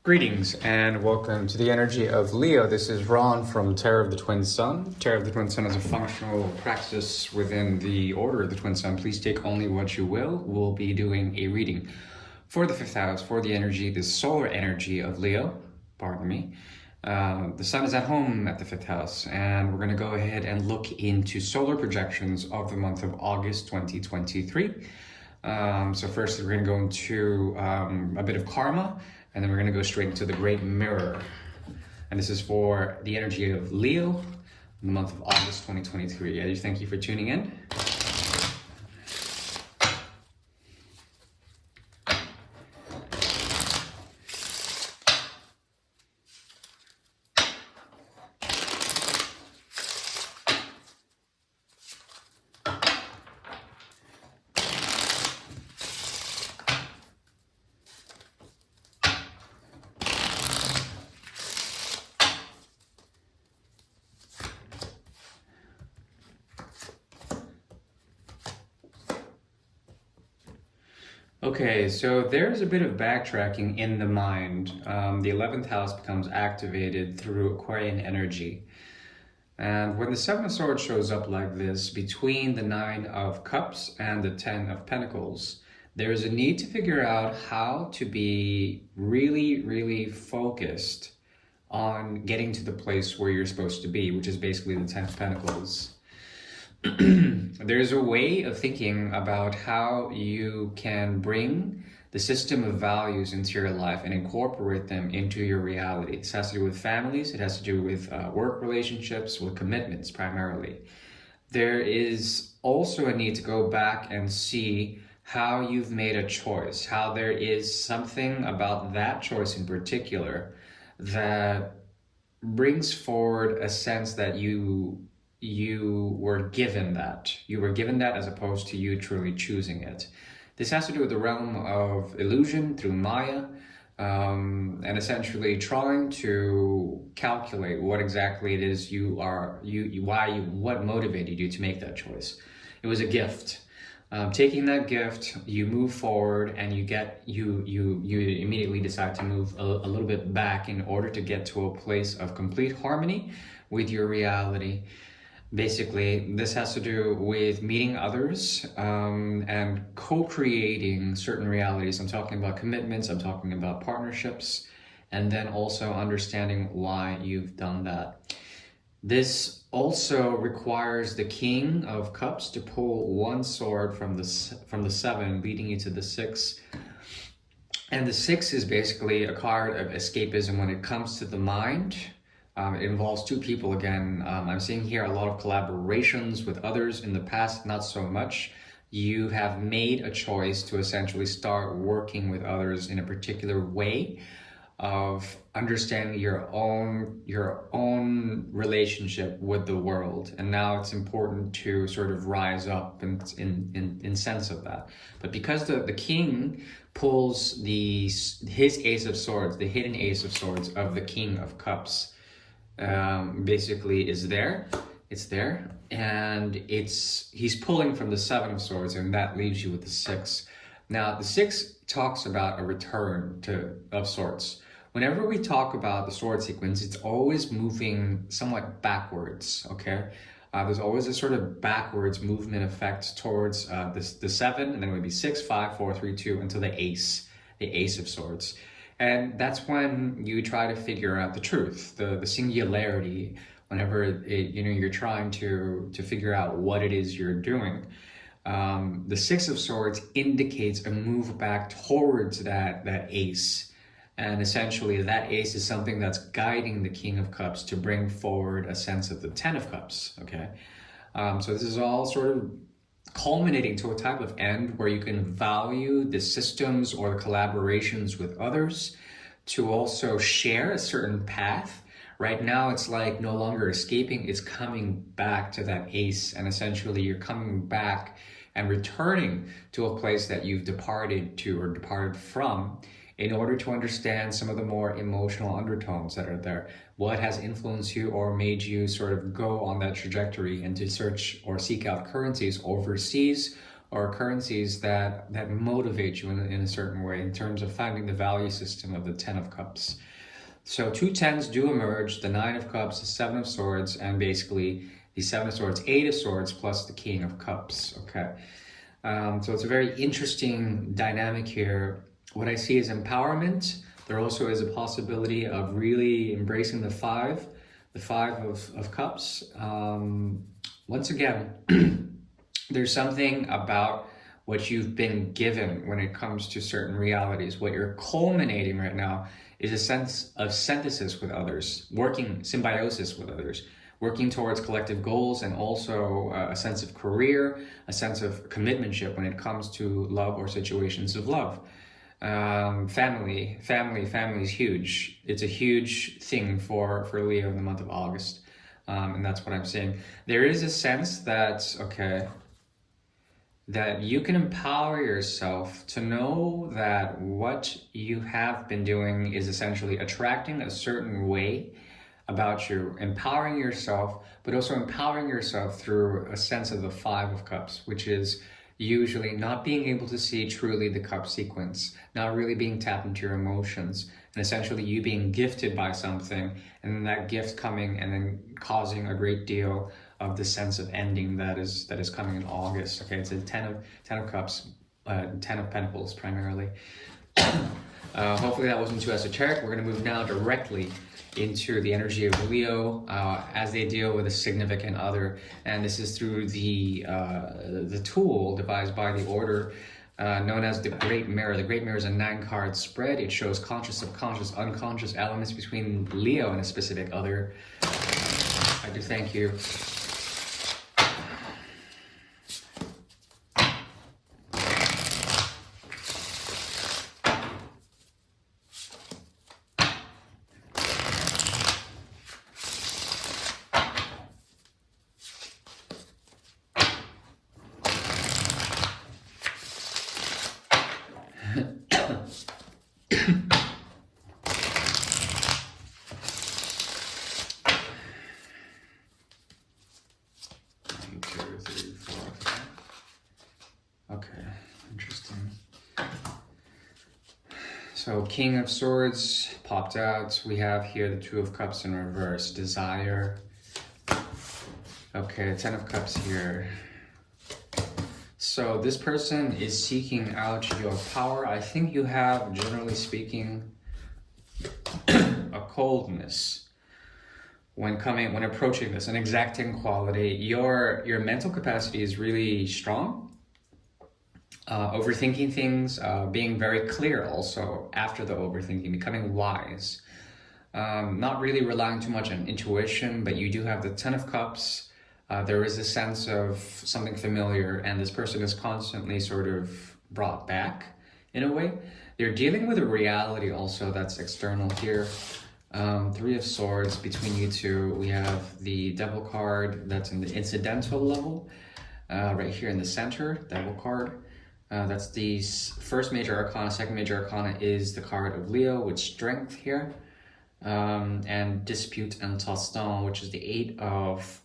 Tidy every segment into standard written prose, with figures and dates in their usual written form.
Greetings and welcome to the energy of Leo. This is Ron from Tarot of the Twin Sun. Tarot of the Twin Sun is a functional practice within the Order of the Twin Sun. Please take only what you will. We'll be doing a reading for the fifth house, for the energy, the solar energy of Leo. Pardon me. The sun is at home at the fifth house, and we're going to go ahead and look into solar projections of the month of August 2023. So first we're going to go into a bit of karma, and then we're going to go straight into the Great Mirror. And this is for the energy of Leo in the month of August 2023. I thank you for tuning in. Okay, so there's a bit of backtracking in the mind. The 11th house becomes activated through Aquarian energy. And when the Seven of Swords shows up like this, between the Nine of Cups and the Ten of Pentacles, there's a need to figure out how to be really focused on getting to the place where you're supposed to be, which is basically the Ten of Pentacles. There's a way of thinking about how you can bring the system of values into your life and incorporate them into your reality. This has to do with families, it has to do with work relationships, with commitments primarily. There is also a need to go back and see how you've made a choice, how there is something about that choice in particular that brings forward a sense that you were given that. You were given that as opposed to you truly choosing it. This has to do with the realm of illusion through Maya, and essentially trying to calculate what exactly it is what motivated you to make that choice. It was a gift. Taking that gift, you move forward and you immediately decide to move a little bit back in order to get to a place of complete harmony with your reality. Basically, this has to do with meeting others and co-creating certain realities. I'm talking about commitments, I'm talking about partnerships, and then also understanding why you've done that. This also requires the King of Cups to pull one sword from the seven, leading you to the six. And the six is basically a card of escapism when it comes to the mind. It involves two people again. I'm seeing here a lot of collaborations with others. In the past, not so much. You have made a choice to essentially start working with others in a particular way of understanding your own relationship with the world. And now it's important to sort of rise up in sense of that. But because the king pulls his ace of swords, the hidden ace of swords of the King of Cups, basically is there. It's there, and he's pulling from the Seven of Swords, and that leaves you with the six. Now the six talks about a return of sorts. Whenever we talk about the sword sequence, it's always moving somewhat backwards. Okay, there's always a sort of backwards movement effect towards the seven, and then it would be 6, 5, 4, 3, 2 until the ace of swords. And that's when you try to figure out the truth, the singularity, whenever you're trying to figure out what it is you're doing. The Six of Swords indicates a move back towards that ace. And essentially that ace is something that's guiding the King of Cups to bring forward a sense of the Ten of Cups, okay? So this is all sort of culminating to a type of end where you can value the systems or the collaborations with others to also share a certain path. Right now, it's like no longer escaping, it's coming back to that ace, and essentially you're coming back and returning to a place that you've departed to or departed from in order to understand some of the more emotional undertones that are there. What has influenced you or made you sort of go on that trajectory and to search or seek out currencies overseas, or currencies that motivate you in a certain way in terms of finding the value system of the Ten of Cups. So two tens do emerge, the Nine of Cups, the Seven of Swords, and basically the Seven of Swords, Eight of Swords, plus the King of Cups, okay? So it's a very interesting dynamic here. What I see is empowerment. There also is a possibility of really embracing the Five of Cups. Once again, there's something about what you've been given when it comes to certain realities. What you're culminating right now is a sense of synthesis with others, working symbiosis with others, working towards collective goals, and also a sense of career, a sense of commitmentship when it comes to love or situations of love. Family is huge. It's a huge thing for Leo in the month of August. And that's what I'm saying. There is a sense that, okay, that you can empower yourself to know that what you have been doing is essentially attracting a certain way about you, empowering yourself, but also empowering yourself through a sense of the Five of Cups, which is usually not being able to see truly the cup sequence, not really being tapped into your emotions, and essentially you being gifted by something, and then that gift coming and then causing a great deal of the sense of ending that is coming in August. Okay, it's a Ten of Cups, Ten of Pentacles primarily. Hopefully that wasn't too esoteric. We're going to move now directly into the energy of Leo as they deal with a significant other, and this is through the tool devised by the order known as the Great Mirror. The Great Mirror is a 9-card spread. It shows conscious, subconscious, unconscious elements between Leo and a specific other. I do thank you. So King of Swords popped out. We have here the Two of Cups in reverse. Desire. Okay, Ten of Cups here. So this person is seeking out your power. I think you have, generally speaking, a coldness when approaching this, an exacting quality. Your mental capacity is really strong. Overthinking things, being very clear also after the overthinking, becoming wise. Not really relying too much on intuition, but you do have the Ten of Cups. There is a sense of something familiar, and this person is constantly sort of brought back in a way. They're dealing with a reality also that's external here. Three of Swords between you two. We have the Devil card that's in the incidental level, right here in the center, Devil card. That's the first major arcana. Second major arcana is the card of Leo with strength here. And dispute and taston, which is the Eight of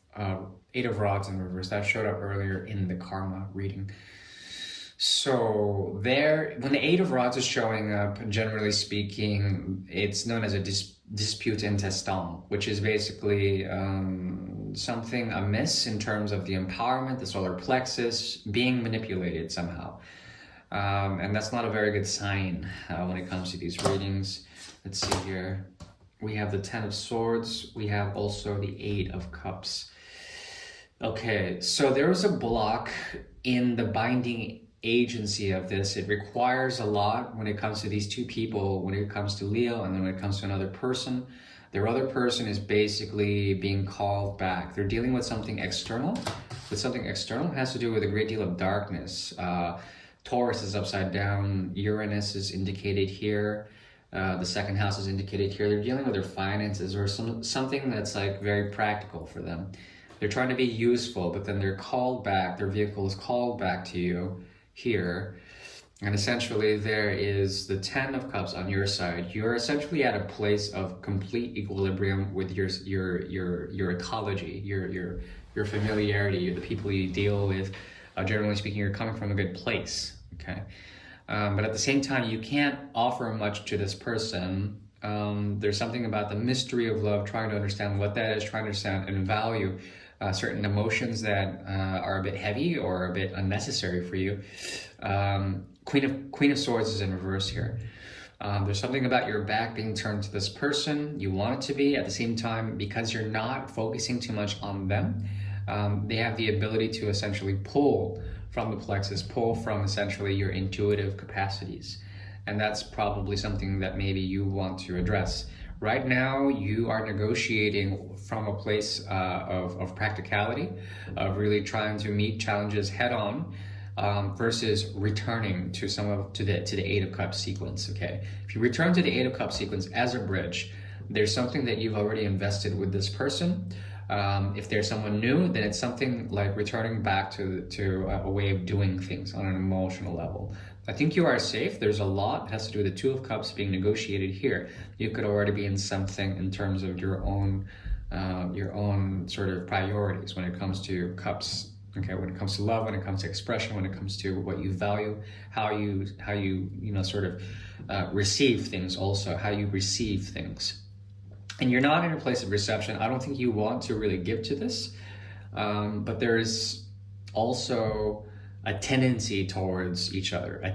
Rods in reverse. That showed up earlier in the karma reading. So there, when the Eight of Rods is showing up, generally speaking, it's known as a dispute intestin, which is basically something amiss in terms of the empowerment, the solar plexus, being manipulated somehow. And that's not a very good sign when it comes to these readings. Let's see here. We have the Ten of Swords. We have also the Eight of Cups. Okay, so there is a block in the binding agency of this. It requires a lot when it comes to these two people, when it comes to Leo, and then when it comes to another person. Their other person is basically being called back. They're dealing with something external. With something external, it has to do with a great deal of darkness. Taurus is upside down. Uranus is indicated here. The second house is indicated here. They're dealing with their finances or something that's like very practical for them. They're trying to be useful, but then they're called back. Their vehicle is called back to you here. And essentially there is the Ten of Cups on your side. You're essentially at a place of complete equilibrium with your ecology, your familiarity, the people you deal with. Generally speaking, you're coming from a good place, okay? But at the same time, you can't offer much to this person. There's something about the mystery of love, trying to understand what that is, trying to understand and value certain emotions that are a bit heavy or a bit unnecessary for you. Queen of Swords is in reverse here. There's something about your back being turned to this person. You want it to be. At the same time, because you're not focusing too much on them, they have the ability to essentially pull from the plexus, pull from essentially your intuitive capacities. And that's probably something that maybe you want to address. Right now, you are negotiating from a place of practicality, of really trying to meet challenges head on, versus returning to the Eight of Cups sequence. Okay, if you return to the Eight of Cups sequence as a bridge, there's something that you've already invested with this person. If there's someone new, then it's something like returning back to a way of doing things on an emotional level. I think you are safe. There's a lot that has to do with the Two of Cups being negotiated here. You could already be in something in terms of your own sort of priorities when it comes to cups. Okay, when it comes to love, when it comes to expression, when it comes to what you value, how you sort of receive things, also how you receive things. And you're not in a place of reception. I don't think you want to really give to this, but there is also a tendency towards each other, and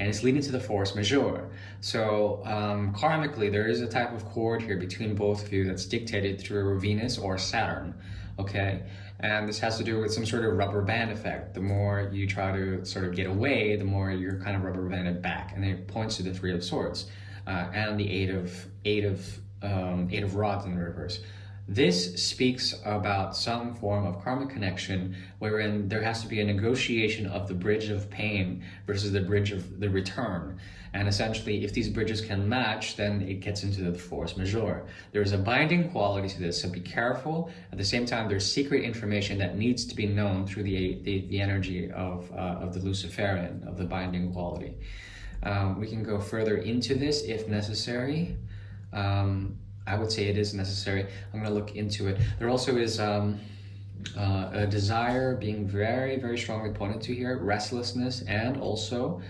it's leading to the force majeure. So karmically, there is a type of cord here between both of you that's dictated through Venus or Saturn, okay? And this has to do with some sort of rubber band effect. The more you try to sort of get away, the more you're kind of rubber banded back, and it points to the Three of Swords and the eight of rods in the reverse. This speaks about some form of karmic connection wherein there has to be a negotiation of the bridge of pain versus the bridge of the return. And essentially, if these bridges can match, then it gets into the force majeure. There's a binding quality to this, so be careful. At the same time, there's secret information that needs to be known through the energy of the Luciferian, of the binding quality. We can go further into this if necessary. I would say it is necessary. I'm going to look into it. There also is a desire being very, very strongly pointed to here, restlessness, and also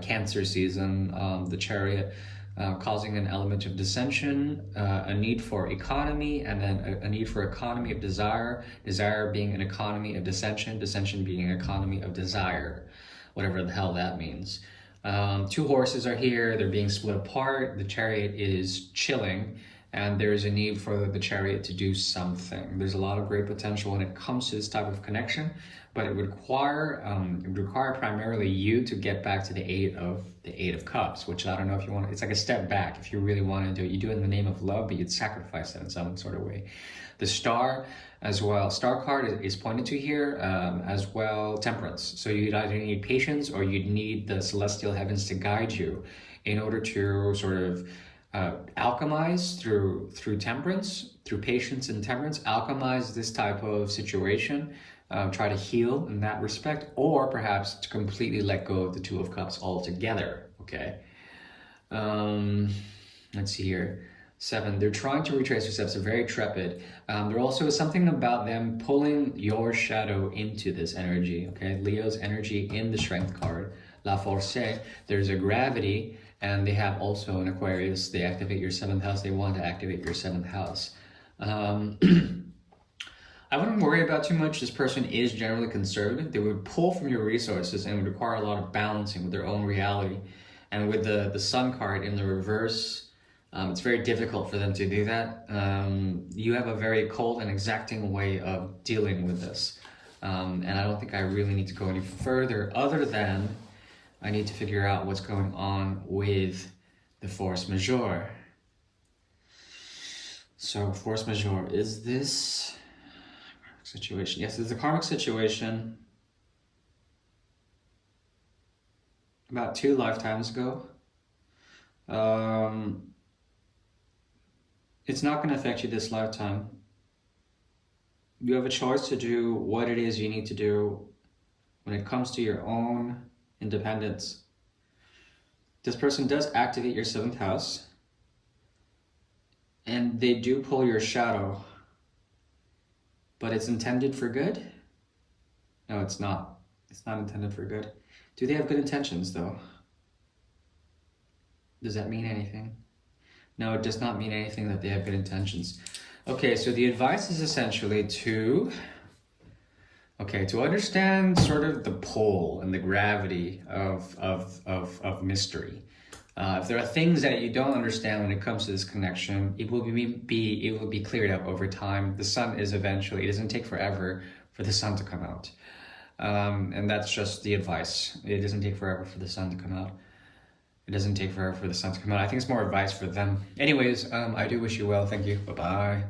Cancer season, the Chariot, causing an element of dissension, a need for economy, and then a need for economy of desire, desire being an economy of dissension, dissension being an economy of desire, whatever the hell that means. Two horses are here, they're being split apart, the Chariot is chilling, and there's a need for the Chariot to do something. There's a lot of great potential when it comes to this type of connection, but it would require primarily you to get back to the Eight of Cups, which I don't know if you want. It's like a step back. If you really want to do it, you do it in the name of love, but you'd sacrifice that in some sort of way. The Star as well. Star card is pointed to here as well. Temperance. So you'd either need patience or you'd need the celestial heavens to guide you in order to sort of alchemize through temperance, through patience and temperance, alchemize this type of situation, try to heal in that respect, or perhaps to completely let go of the Two of Cups altogether, okay? Let's see here. 7, they're trying to retrace their steps, they're very trepid. There also is something about them pulling your shadow into this energy, okay? Leo's energy in the Strength card, La Force, there's a gravity, and they have also an Aquarius. They activate your 7th house. They want to activate your 7th house. I wouldn't worry about too much. This person is generally conservative. They would pull from your resources and would require a lot of balancing with their own reality. And with the Sun card in the reverse, it's very difficult for them to do that. You have a very cold and exacting way of dealing with this. And I don't think I really need to go any further other than I need to figure out what's going on with the force majeure. So force majeure, is this karmic situation? Yes, it's a karmic situation about 2 lifetimes ago. It's not going to affect you this lifetime. You have a choice to do what it is you need to do when it comes to your own independence. This person does activate your 7th house, and they do pull your shadow, but it's intended for good. No, it's not. It's not intended for good. Do they have good intentions, though? Does that mean anything? No, it does not mean anything that they have good intentions. Okay, so the advice is essentially to understand sort of the pull and the gravity of mystery. If there are things that you don't understand when it comes to this connection, it will be cleared up over time. The sun is eventually, it doesn't take forever for the sun to come out. And that's just the advice. It doesn't take forever for the sun to come out. It doesn't take forever for the sun to come out. I think it's more advice for them. Anyways, I do wish you well. Thank you. Bye-bye.